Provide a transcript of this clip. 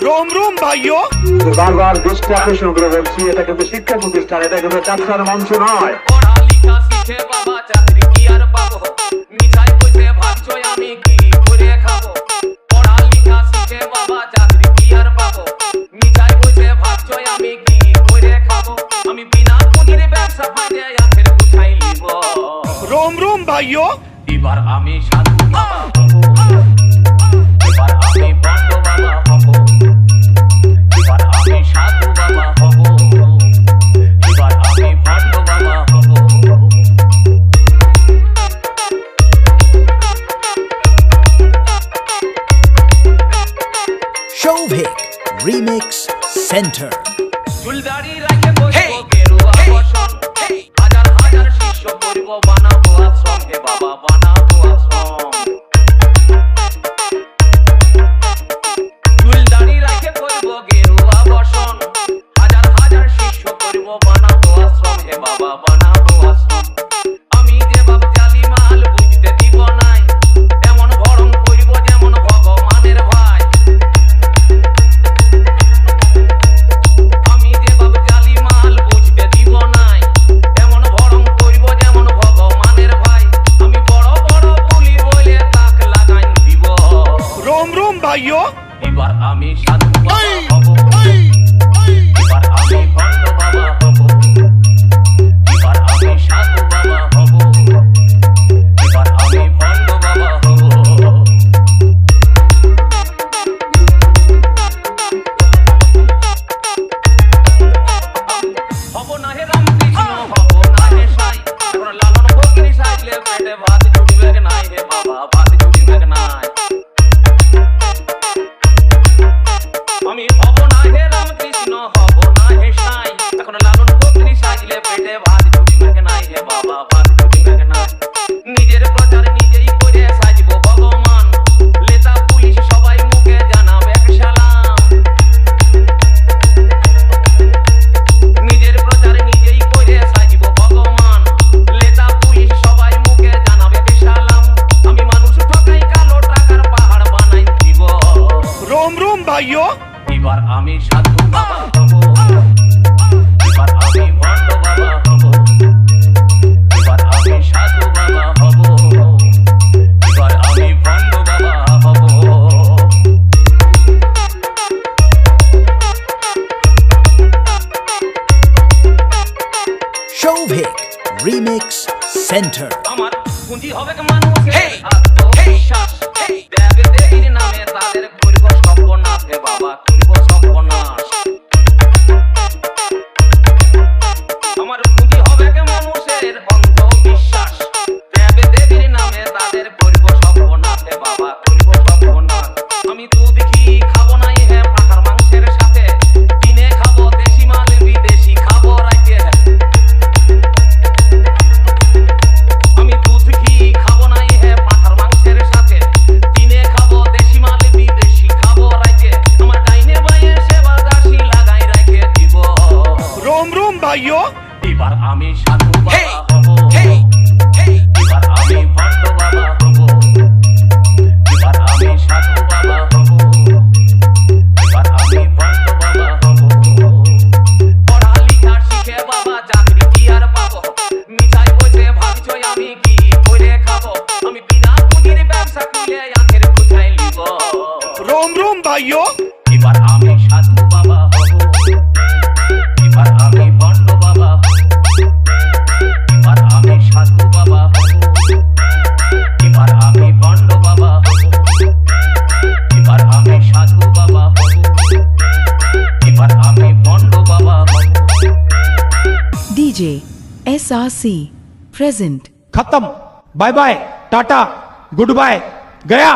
रोम रोम भाइयों বারবার দৃষ্টি আকর্ষণ করে বলছি, এটা কিন্তু শিক্ষা প্রতিষ্ঠান, এটা কিন্তু যাত্রার মঞ্চ নয়। পড়ালেখা শিখে বাবা চাকরি কি আর পাবো, মিঠাই কইতে ভাবছো আমি কি করে খাবো। পড়ালেখা শিখে বাবা চাকরি কি আর পাবো, মিঠাই কইতে ভাবছো আমি কি করে খাবো। আমি বিনা পুঁজির ব্যবসা ফাঁদে আখের গুছাই লিব। रोम रोम भाइयों এবার আমি সাধু বাবা হব, এবার আমি বন্ধ বাবা হব, এবার আমি সাধু বাবা হব, এবার আমি বন্ধ বাবা হব। Shovik Remix Center. চুলদাড়ি রাখে বসবো গেরুয়া বসন, হাজার হাজার শিষ্য করব বানাবো আশ্রম, হে বাবা বানাবো আশ্রম। চুলদাড়ি রাখে বসবো গেরুয়া বসন, হাজার হাজার শিষ্য করব বানাবো আশ্রম, হে বাবা বানাবো আশ্রম। আমি যে বাপ জালি মাল বুঝতে দিব নাই, এমন ভরম করব যেমন ভগবানের ভাই। আমি যে বাপ জালি মাল বুঝতে দিব নাই, এমন ভরম করব যেমন ভগবানের ভাই। আমি বড় বড় বুলি বলে তাক লাগাই দিব। रोम रोम भाइयों এবার আমি সাধু বাবা হব, এবার আমি ভণ্ড বাবা হব, এবার আমি সাধু বাবা হব, এবার আমি ভণ্ড বাবা হব। হব না হে রামকৃষ্ণ, হব না হে সাই, এখন লালন ফকির সাজলে পেটে ভাত জুটবে নাই, হে বাবা ভাত জুটবে নাই। আমি হব না হে রামকৃষ্ণ, হব না হে সাই, এখন লালন ফকির সাজলে পেটে ভাত জুটবে নাই, হে বাবা ভাত জুটবে নাই। নিজের প্রচার নিজেই করে সাজবো ভগবান, নেতা পুলিশ সবাই মুখে জানাবে সালাম। নিজের প্রচার নিজেই করে সাজবো ভগবান, নেতা পুলিশ সবাই মুখে জানাবে সালাম। আমি মানুষ ঠকাই কালো টাকার পাহাড় বানাই দিব। रोम रोम भाइयों এবার আমি সাধু বাবা হব, এবার আমি ভণ্ড বাবা হব, এবার আমি সাধু বাবা হব, এবার আমি ভণ্ড বাবা হব। Shovik Remix Center. আমার পুঁজি হবে মানুষের আত্মবিশ্বাস, দেবে দেবীর নামে তাদের করব সর্বনাশ, হে বাবা করব সর্বনাশ। আমার পুঁজি হবে মানুষের অন্ধবিশ্বাস, দেবে দেবীর নামে তাদের করব সর্বনাশ, হে বাবা করব সর্বনাশ। আমি দুধ ঘি খাবো নাই হে পাখার মাংসের সাথে, দিনে খাবো দেশি মাল বিদেশি খাবো রাইতে। আমি দুধ ঘি খাবো নাই হে পাঠার মাংসের সাথে, দিনে খাবো দেশি মাল বিদেশি খাবো রাইতে। আমার ডাইনে বাইয়ে সেবা দাসী লাগাই রেখে দিব। रोम रोम भाइयों এবার আমি সাধু বাবা হব, এবার আমি ভণ্ড বাবা হব, এবার আমি সাধু বাবা হব, এবার আমি ভণ্ড বাবা হব। পড়ালেখা শিখে বাবা চাকরি কি আর পাবো, মিঠাই বসে ভাবছো আমি কি করে খাবো। আমি বিনা পুঁজির ব্যবসা খুলে আখের গুছাই লিব। रोम रोम भाइयों এবার আমি সাধু বাবা হব, এবার আমি ভণ্ড বাবা হব, এবার আমি সাধু বাবা হব, এবার আমি ভণ্ড বাবা হব, এবার আমি সাধু বাবা হব, এবার আমি ভণ্ড বাবা হব। DJ SRC present. खत्म, bye bye, tata, goodbye, गया।